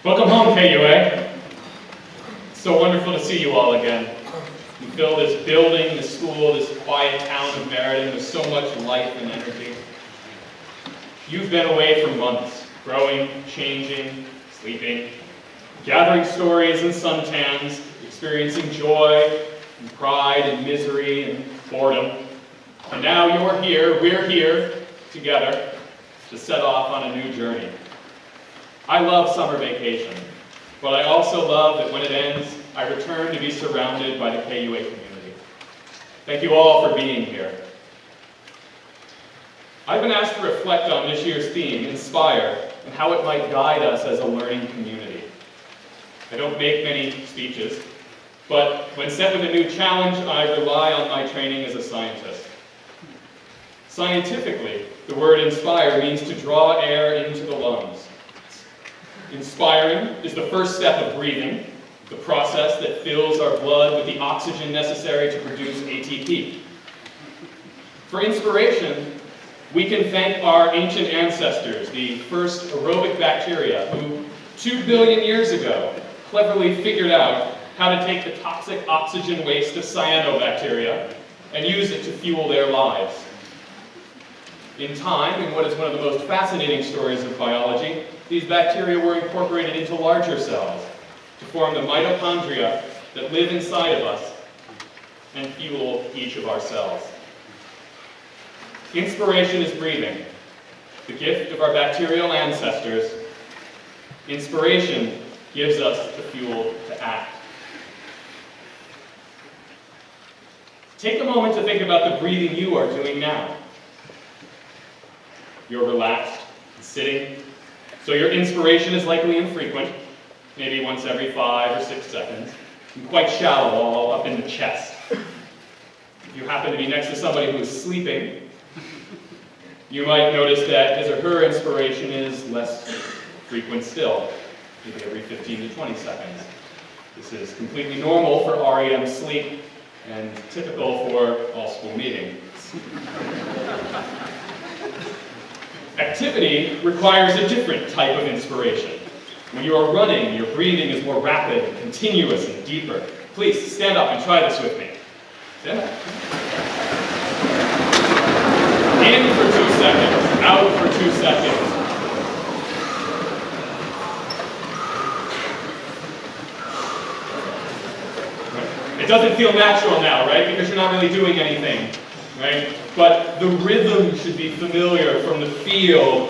Welcome home, KUA. It's so wonderful to see you all again. You fill this building, this school, this quiet town of Meriden with so much life and energy. You've been away for months, growing, changing, sleeping, gathering stories and suntans, experiencing joy and pride and misery and boredom. And now you're here, we're here, together, to set off on a new journey. I love summer vacation, but I also love that when it ends, I return to be surrounded by the KUA community. Thank you all for being here. I've been asked to reflect on this year's theme, Inspire, and how it might guide us as a learning community. I don't make many speeches, but when set with a new challenge, I rely on my training as a scientist. Scientifically, the word inspire means to draw air into the lungs. Inspiring is the first step of breathing, the process that fills our blood with the oxygen necessary to produce ATP. For inspiration, we can thank our ancient ancestors, the first aerobic bacteria, who 2 billion years ago cleverly figured out how to take the toxic oxygen waste of cyanobacteria and use it to fuel their lives. In time, in what is one of the most fascinating stories of biology, these bacteria were incorporated into larger cells to form the mitochondria that live inside of us and fuel each of our cells. Inspiration is breathing, the gift of our bacterial ancestors. Inspiration gives us the fuel to act. Take a moment to think about the breathing you are doing now. You're relaxed, sitting, so your inspiration is likely infrequent, maybe once every 5 or 6 seconds, and quite shallow, all up in the chest. If you happen to be next to somebody who is sleeping, you might notice that his or her inspiration is less frequent still, maybe every 15 to 20 seconds. This is completely normal for REM sleep and typical for all school meetings. Activity requires a different type of inspiration. When you are running, your breathing is more rapid and continuous and deeper. Please stand up and try this with me. Stand up. In for 2 seconds, out for 2 seconds. It doesn't feel natural now, right? Because you're not really doing anything, right? But the rhythm should be familiar from the feel.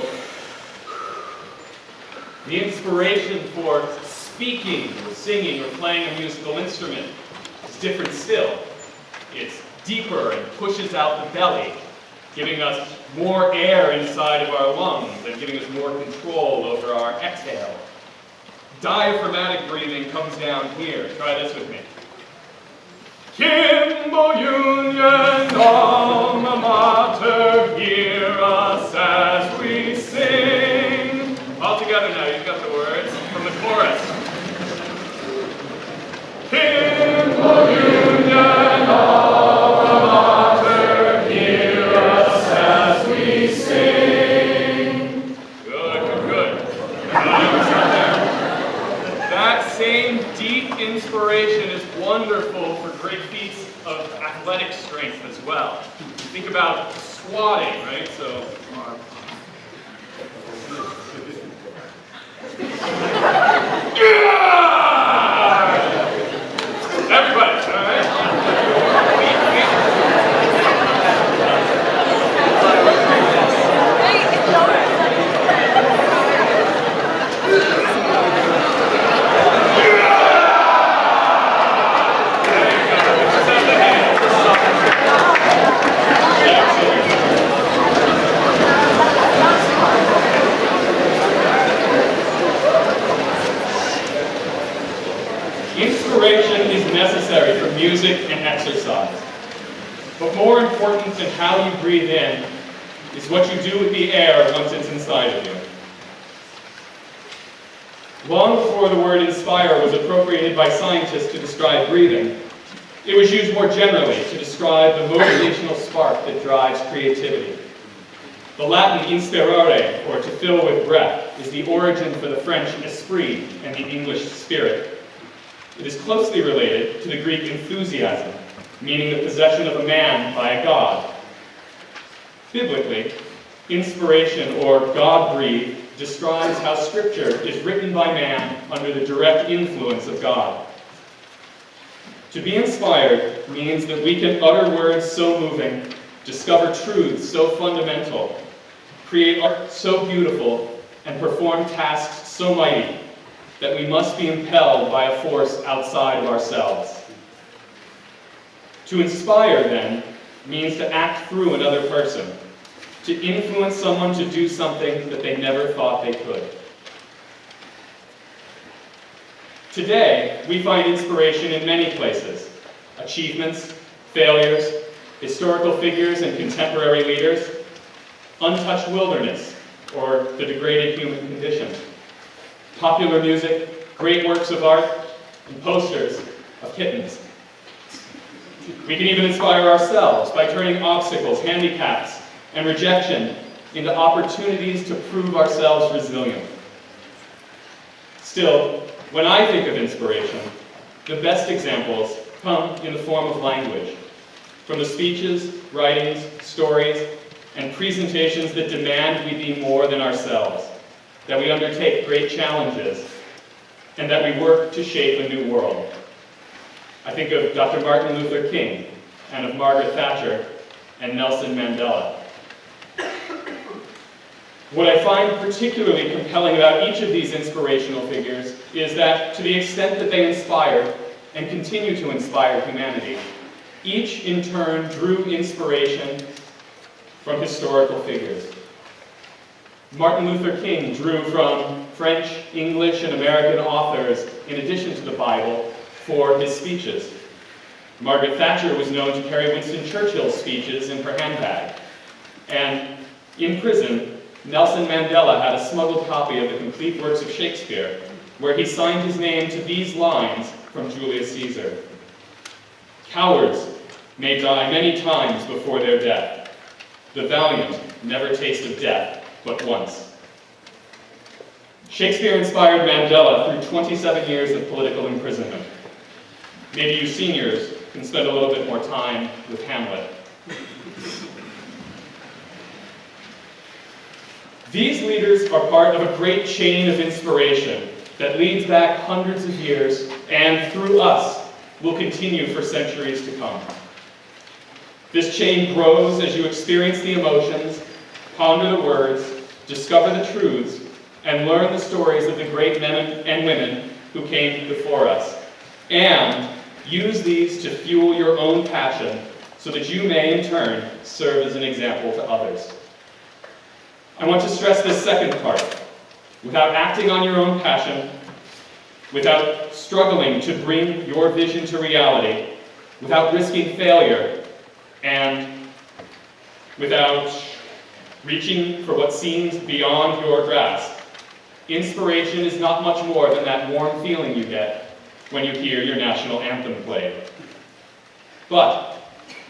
The inspiration for speaking or singing or playing a musical instrument is different still. It's deeper and pushes out the belly, giving us more air inside of our lungs and giving us more control over our exhale. Diaphragmatic breathing comes down here. Try this with me. Kimball Union alma mater, hear us as we sing. All together now, you've got the words from the chorus. Kimball Union alma mater, hear us as we sing. Good. That same deep inspiration is wonderful for great feats of athletic strength as well. Think about squatting, right? So, everybody, all right? Inspiration is necessary for music and exercise. But more important than how you breathe in is what you do with the air once it's inside of you. Long before the word inspire was appropriated by scientists to describe breathing, it was used more generally to describe the motivational spark that drives creativity. The Latin inspirare, or to fill with breath, is the origin for the French esprit and the English spirit. It is closely related to the Greek enthusiasm, meaning the possession of a man by a god. Biblically, inspiration, or God-breathed, describes how Scripture is written by man under the direct influence of God. To be inspired means that we can utter words so moving, discover truths so fundamental, create art so beautiful, and perform tasks so mighty that we must be impelled by a force outside of ourselves. To inspire, then, means to act through another person, to influence someone to do something that they never thought they could. Today, we find inspiration in many places: achievements, failures, historical figures and contemporary leaders, untouched wilderness, or the degraded human condition, popular music, great works of art, and posters of kittens. We can even inspire ourselves by turning obstacles, handicaps, and rejection into opportunities to prove ourselves resilient. Still, when I think of inspiration, the best examples come in the form of language, from the speeches, writings, stories, and presentations that demand we be more than ourselves, that we undertake great challenges, and that we work to shape a new world. I think of Dr. Martin Luther King, and of Margaret Thatcher, and Nelson Mandela. What I find particularly compelling about each of these inspirational figures is that, to the extent that they inspired and continue to inspire humanity, each in turn drew inspiration from historical figures. Martin Luther King drew from French, English, and American authors, in addition to the Bible, for his speeches. Margaret Thatcher was known to carry Winston Churchill's speeches in her handbag. And in prison, Nelson Mandela had a smuggled copy of the complete works of Shakespeare, where he signed his name to these lines from Julius Caesar: "Cowards may die many times before their death. The valiant never taste of death but once." Shakespeare inspired Mandela through 27 years of political imprisonment. Maybe you seniors can spend a little bit more time with Hamlet. These leaders are part of a great chain of inspiration that leads back hundreds of years and, through us, will continue for centuries to come. This chain grows as you experience the emotions, ponder the words, discover the truths, and learn the stories of the great men and women who came before us, and use these to fuel your own passion so that you may, in turn, serve as an example to others. I want to stress this second part. Without acting on your own passion, without struggling to bring your vision to reality, without risking failure, and without reaching for what seems beyond your grasp, inspiration is not much more than that warm feeling you get when you hear your national anthem played. But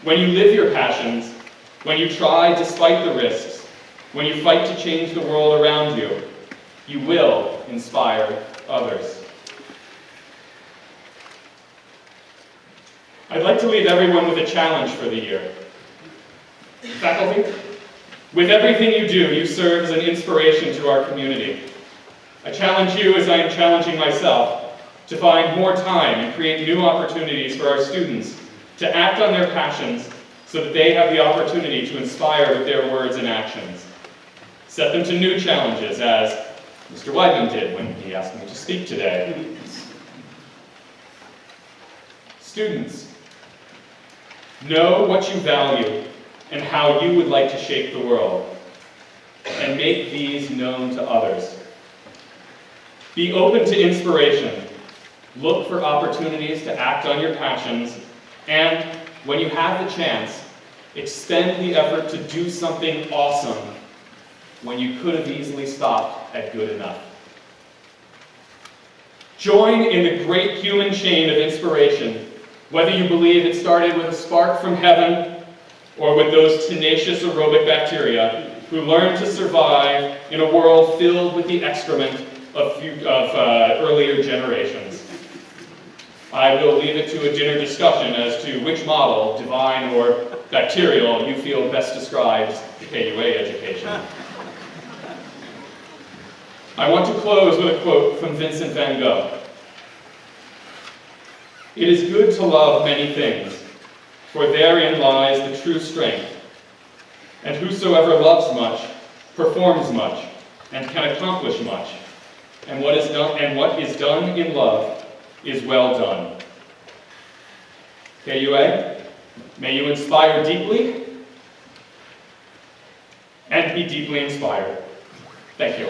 when you live your passions, when you try despite the risks, when you fight to change the world around you, you will inspire others. I'd like to leave everyone with a challenge for the year. Faculty, with everything you do, you serve as an inspiration to our community. I challenge you, as I am challenging myself, to find more time and create new opportunities for our students to act on their passions so that they have the opportunity to inspire with their words and actions. Set them to new challenges, as Mr. Weidman did when he asked me to speak today. Students, know what you value and how you would like to shape the world, and make these known to others. Be open to inspiration. Look for opportunities to act on your passions, and when you have the chance, expend the effort to do something awesome when you could have easily stopped at good enough. Join in the great human chain of inspiration, whether you believe it started with a spark from heaven or with those tenacious aerobic bacteria, who learn to survive in a world filled with the excrement of earlier generations. I will leave it to a dinner discussion as to which model, divine or bacterial, you feel best describes the KUA education. I want to close with a quote from Vincent van Gogh. "It is good to love many things, for therein lies the true strength. And whosoever loves much, performs much, and can accomplish much. And what is done in love is well done." KUA, may you inspire deeply and be deeply inspired. Thank you.